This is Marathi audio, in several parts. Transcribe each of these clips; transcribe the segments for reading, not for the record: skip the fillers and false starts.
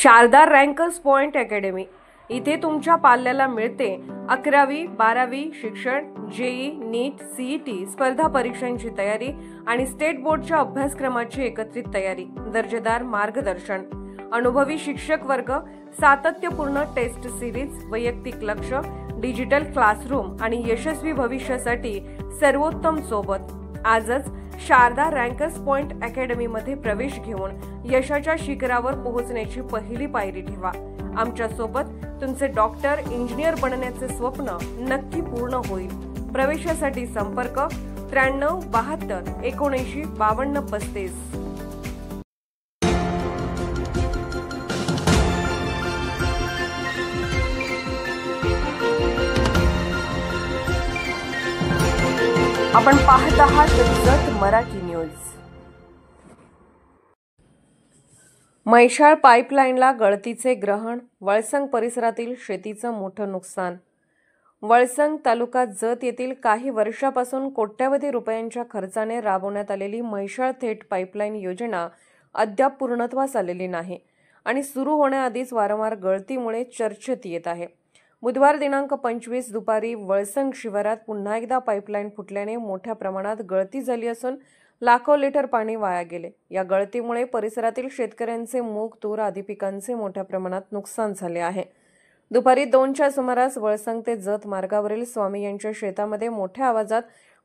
शारदा रँकर्स पॉइंट अकॅडमी इथे तुमच्या पाल्याला मिळते 11वी 12वी शिक्षण, जेई, नीट, सीईटी स्पर्धा परीक्षांची तयारी आणि स्टेट बोर्डच्या अभ्यासक्रमाची एकत्रित तयारी, दर्जेदार मार्गदर्शन, अनुभवी शिक्षक वर्ग, सातत्यपूर्ण टेस्ट सिरीज, वैयक्तिक लक्ष, डिजिटल क्लासरूम आणि यशस्वी भविष्यासाठी सर्वोत्तम सोबत। आजच शारदा रँकर्स पॉइंट अकॅडमी मध्ये प्रवेश घेऊन यशाच्या शिखरावर पोहोचण्याची पहिली पायरी ठेवा। आमच्या सोबत तुमचे डॉक्टर, इंजिनियर बनण्याचे स्वप्न नक्की पूर्ण होईल। प्रवेशासाठी संपर्क 93 72 79 52 35। आपण पाहत आहात जत मराठी न्यूज। म्हैसाळ पाईपलाईनला गळतीचे ग्रहण, वळसंग परिसरातील शेतीचं मोठं नुकसान। वळसंग तालुका जत येथील काही वर्षापासून कोट्यवधी रुपयांच्या खर्चाने राबवण्यात आलेली म्हैसाळ थेट पाईपलाईन योजना अद्याप पूर्णत्वास आलेली नाही आणि सुरू होण्याआधीच वारंवार गळतीमुळे चर्चेत येत आहे। बुधवार दिनांक 25 दुपारी वळसंग शिवारात पुन्हा एकदा पाईपलाईन फुटल्याने मोठ्या प्रमाणात गळती झाली असून लाखो लिटर पाणी वाया गेले। या गळतीमुळे परिसरातील शेतकऱ्यांचे मूग, तूर आदी पिकांचे मोठ्या प्रमाणात नुकसान झाले आहे। दुपारी 2च्या सुमारास वळसंग ते जत मार्गावरील स्वामी यांच्या शेतामध्ये मोठ्या आवाजात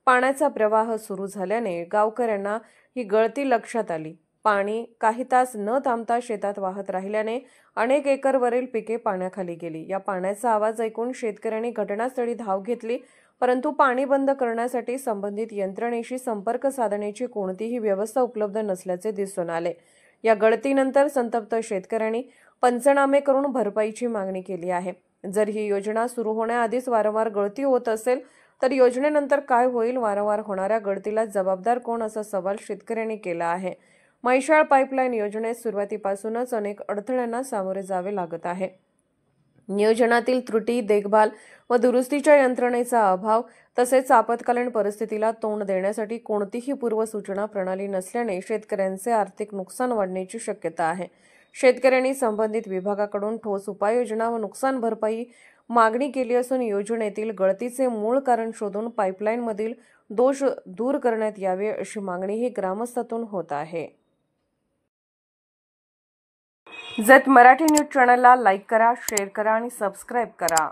पाण्याचा प्रवाह सुरू झाल्याने गावकऱ्यांना ही गळती लक्षात आली। पाणी काही तास न थांबता शेतात वाहत राहिल्याने अनेक एकरवरील पिके पाण्याखाली गेली। या पाण्याचा आवाज ऐकून शेतकऱ्यांनी घटनास्थळी धाव घेतली, परंतु पाणी बंद करण्यासाठी संबंधित यंत्रणेशी संपर्क साधण्याची कोणतीही व्यवस्था उपलब्ध नसल्याचे दिसून आले। या गळतीनंतर संतप्त शेतकऱ्यांनी पंचनामे करून भरपाईची मागणी केली आहे। जर ही योजना सुरू होण्याआधीच वारंवार गळती होत असेल तर योजनेनंतर काय होईल? वारंवार होणाऱ्या गळतीला जबाबदार कोण, असा सवाल शेतकऱ्यांनी केला आहे। म्हैसाळ पाईपलाईन योजनेत सुरुवातीपासूनच अनेक अडथळ्यांना सामोरे जावे लागत आहे। नियोजनातील त्रुटी, देखभाल व दुरुस्तीच्या यंत्रणेचा अभाव तसेच आपत्कालीन परिस्थितीला तोंड देण्यासाठी कोणतीही पूर्वसूचना प्रणाली नसल्याने शेतकऱ्यांचे आर्थिक नुकसान वाढण्याची शक्यता आहे। शेतकऱ्यांनी संबंधित विभागाकडून ठोस उपाययोजना व नुकसान भरपाई मागणी केली असून योजनेतील गळतीचे मूळ कारण शोधून पाईपलाईनमधील दोष दूर करण्यात यावे अशी मागणीही ग्रामस्थातून होत आहे। जत मराठी न्यूज चॅनलला लाईक करा, शेअर करा आणि सबस्क्राईब करा।